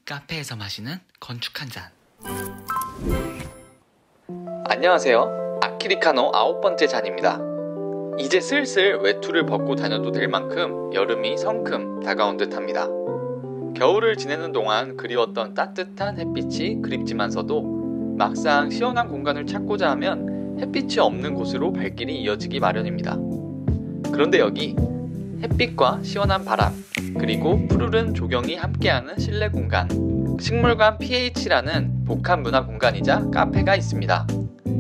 카페에서 마시는 건축 한 잔. 안녕하세요. 아키리카노 9번째 잔입니다. 이제 슬슬 외투를 벗고 다녀도 될 만큼 여름이 성큼 다가온 듯합니다. 겨울을 지내는 동안 그리웠던 따뜻한 햇빛이 그립지만서도 막상 시원한 공간을 찾고자 하면 햇빛이 없는 곳으로 발길이 이어지기 마련입니다. 그런데 여기 햇빛과 시원한 바람, 그리고 푸르른 조경이 함께하는 실내 공간, 식물관 PH라는 복합 문화 공간이자 카페가 있습니다.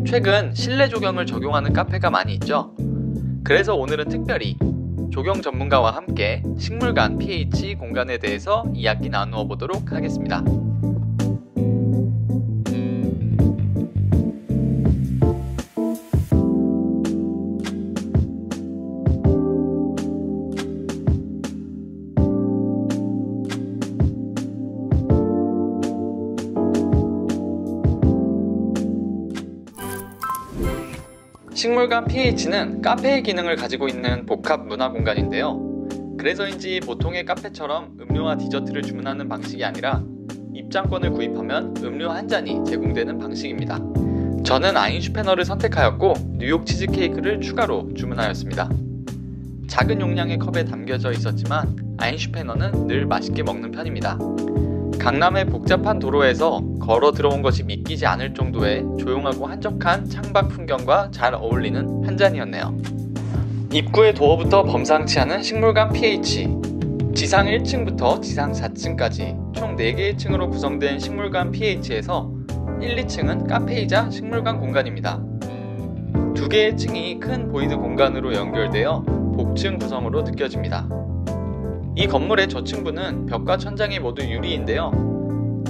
최근 실내 조경을 적용하는 카페가 많이 있죠. 그래서 오늘은 특별히 조경 전문가와 함께 식물관 PH 공간에 대해서 이야기 나누어 보도록 하겠습니다. 식물관 PH는 카페의 기능을 가지고 있는 복합 문화 공간인데요. 그래서인지 보통의 카페처럼 음료와 디저트를 주문하는 방식이 아니라 입장권을 구입하면 음료 한 잔이 제공되는 방식입니다. 저는 아인슈페너를 선택하였고 뉴욕 치즈케이크를 추가로 주문하였습니다. 작은 용량의 컵에 담겨져 있었지만 아인슈페너는 늘 맛있게 먹는 편입니다. 강남의 복잡한 도로에서 걸어 들어온 것이 믿기지 않을 정도의 조용하고 한적한 창밖 풍경과 잘 어울리는 한 잔이었네요. 입구의 도어부터 범상치 않은 식물관 PH, 지상 1층부터 지상 4층까지 총 4개의 층으로 구성된 식물관 PH에서 1, 2층은 카페이자 식물관 공간입니다. 2개의 층이 큰 보이드 공간으로 연결되어 복층 구성으로 느껴집니다. 이 건물의 저층부는 벽과 천장이 모두 유리인데요.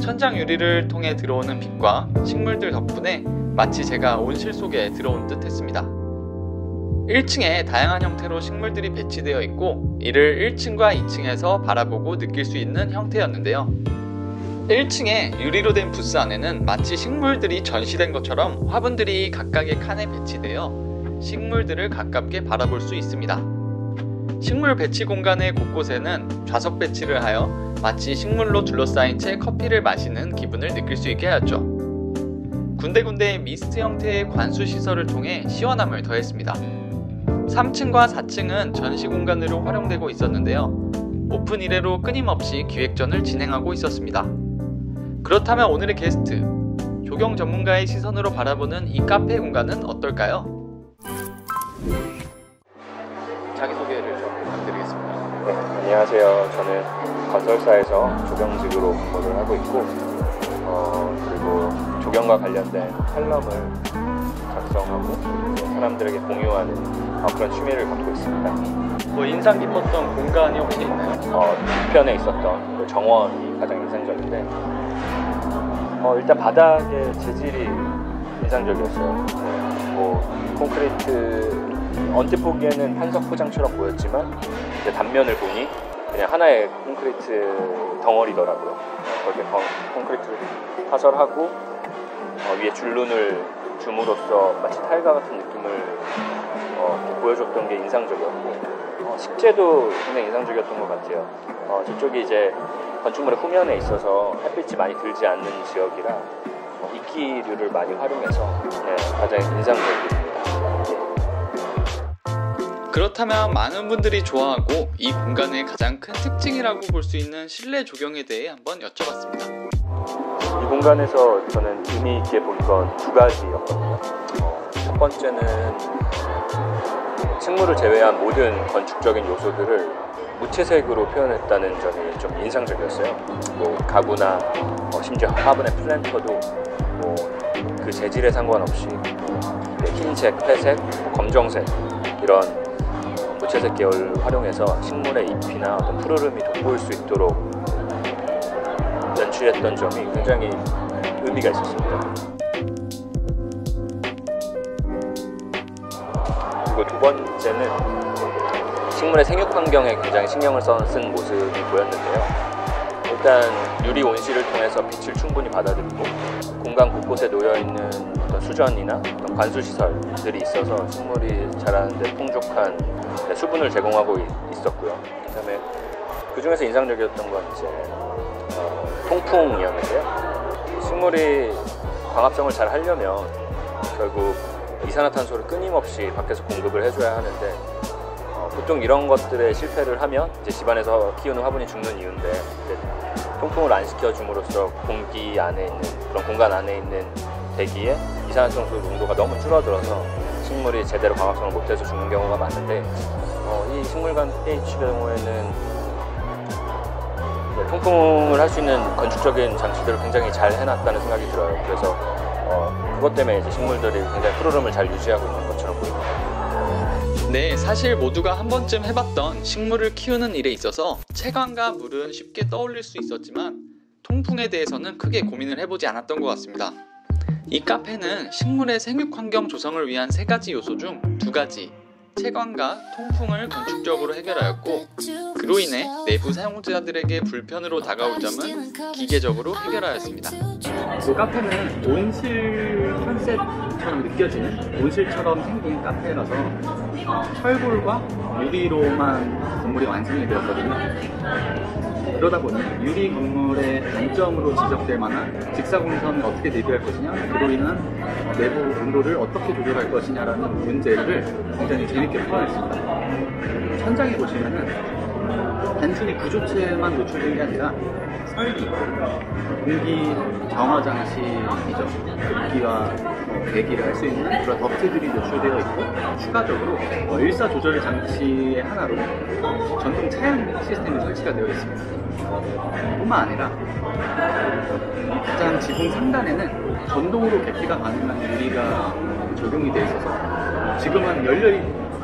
천장 유리를 통해 들어오는 빛과 식물들 덕분에 마치 제가 온실 속에 들어온 듯 했습니다. 1층에 다양한 형태로 식물들이 배치되어 있고 이를 1층과 2층에서 바라보고 느낄 수 있는 형태였는데요. 1층에 유리로 된 부스 안에는 마치 식물들이 전시된 것처럼 화분들이 각각의 칸에 배치되어 식물들을 가깝게 바라볼 수 있습니다. 식물 배치 공간의 곳곳에는 좌석 배치를 하여 마치 식물로 둘러싸인 채 커피를 마시는 기분을 느낄 수 있게 하였죠. 군데군데 미스트 형태의 관수 시설을 통해 시원함을 더했습니다. 3층과 4층은 전시 공간으로 활용되고 있었는데요. 오픈 이래로 끊임없이 기획전을 진행하고 있었습니다. 그렇다면 오늘의 게스트, 조경 전문가의 시선으로 바라보는 이 카페 공간은 어떨까요? 자기소개를 좀 부탁드리겠습니다. 네, 안녕하세요. 저는 건설사에서 조경직으로 근무를 하고 있고 그리고 조경과 관련된 칼럼을 작성하고 사람들에게 공유하는 그런 취미를 갖고 있습니다. 인상 깊었던 공간이 혹시 있나요? 뒤편에 있었던 그 정원이 가장 인상적인데 일단 바닥의 재질이 인상적이었어요. 콘크리트 언뜻 보기에는 한석 포장처럼 보였지만 단면을 보니 그냥 하나의 콘크리트 덩어리더라고요. 그렇게 콘크리트를 타설하고 위에 줄눈을 줌으로써 마치 타일과 같은 느낌을 보여줬던 게 인상적이었고 식재도 굉장히 인상적이었던 것 같아요. 저쪽이 이제 건축물의 후면에 있어서 햇빛이 많이 들지 않는 지역이라 이끼류를 많이 활용해서 가장 인상적입니다. 그렇다면 많은 분들이 좋아하고 이 공간의 가장 큰 특징이라고 볼 수 있는 실내 조경에 대해 한번 여쭤봤습니다. 이 공간에서 저는 의미 있게 본 건 두 가지였거든요. 첫 번째는 식물을 제외한 모든 건축적인 요소들을 무채색으로 표현했다는 점이 좀 인상적이었어요. 가구나 심지어 화분의 플랜터도 그 재질에 상관없이 흰색, 회색, 검정색 이런 무채색 계열을 활용해서 식물의 잎이나 어떤 푸르름이 돋보일 수 있도록 연출했던 점이 굉장히 의미가 있었습니다. 그리고 두 번째는 식물의 생육 환경에 굉장히 신경을 쓴 모습이 보였는데요. 일단 유리 온실을 통해서 빛을 충분히 받아들이고 공간 곳곳에 놓여있는 어떤 수전이나 어떤 관수시설들이 있어서 식물이 자라는 데 풍족한 수분을 제공하고 있었고요. 그 다음에 그 중에서 인상적이었던 건 이제 통풍이었는데요. 식물이 광합성을 잘 하려면 결국 이산화탄소를 끊임없이 밖에서 공급을 해줘야 하는데 보통 이런 것들에 실패를 하면 이제 집안에서 키우는 화분이 죽는 이유인데, 이제 통풍을 안 시켜줌으로써 공기 안에 있는 그런 공간 안에 있는 대기에 이산화탄소 농도가 너무 줄어들어서 식물이 제대로 광합성을 못해서 죽는 경우가 많은데, 이 식물관 pH 경우에는 통풍을 할 수 있는 건축적인 장치들을 굉장히 잘 해놨다는 생각이 들어요. 그래서 그것 때문에 이제 식물들이 굉장히 흐름을 잘 유지하고 있는 것처럼 보입니다. 네, 사실 모두가 한 번쯤 해봤던 식물을 키우는 일에 있어서 채광과 물은 쉽게 떠올릴 수 있었지만 통풍에 대해서는 크게 고민을 해보지 않았던 것 같습니다. 이 카페는 식물의 생육 환경 조성을 위한 3가지 요소 중 2가지, 채광과 통풍을 건축적으로 해결하였고, 그로 인해 내부 사용자들에게 불편으로 다가올 점은 기계적으로 해결하였습니다. 이 카페는 온실 컨셉처럼 느껴지는, 온실처럼 생긴 카페라서 철골과 유리로만 건물이 완성이 되었거든요. 그러다 보니 유리 건물의 단점으로 지적될 만한 직사광선을 어떻게 대비할 것이냐, 그로 인한 내부 온도를 어떻게 조절할 것이냐라는 문제를 굉장히 재밌게 풀어냈습니다. 천장에 보시면은 단순히 구조체만 노출된 게 아니라 설비, 공기 정화 장치이죠. 공기와 배기를 할 수 있는 그런 덕트들이 노출되어 있고, 추가적으로 일사 조절 장치의 하나로 전동 차양 시스템이 설치가 되어 있습니다. 뿐만 아니라 가장 지붕 상단에는 전동으로 개폐가 가능한 유리가 적용이 되어 있어서 지금은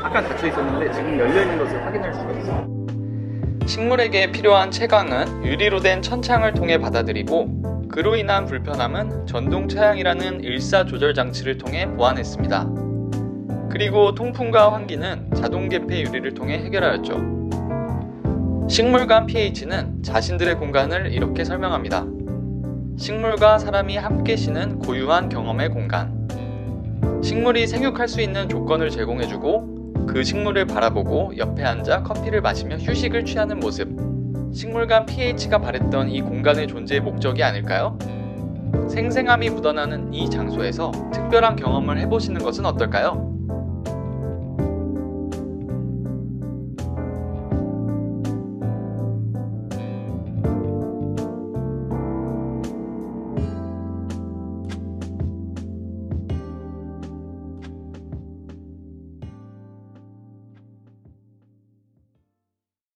아까 닫혀 있었는데 지금 열려 있는 것을 확인할 수가 있습니다. 식물에게 필요한 채광은 유리로 된 천창을 통해 받아들이고, 그로 인한 불편함은 전동 차양이라는 일사 조절 장치를 통해 보완했습니다. 그리고 통풍과 환기는 자동 개폐 유리를 통해 해결하였죠. 식물관 pH는 자신들의 공간을 이렇게 설명합니다. 식물과 사람이 함께 쉬는 고유한 경험의 공간. 식물이 생육할 수 있는 조건을 제공해주고, 그 식물을 바라보고 옆에 앉아 커피를 마시며 휴식을 취하는 모습. 식물관 pH가 바랬던 이 공간의 존재의 목적이 아닐까요? 생생함이 묻어나는 이 장소에서 특별한 경험을 해보시는 것은 어떨까요?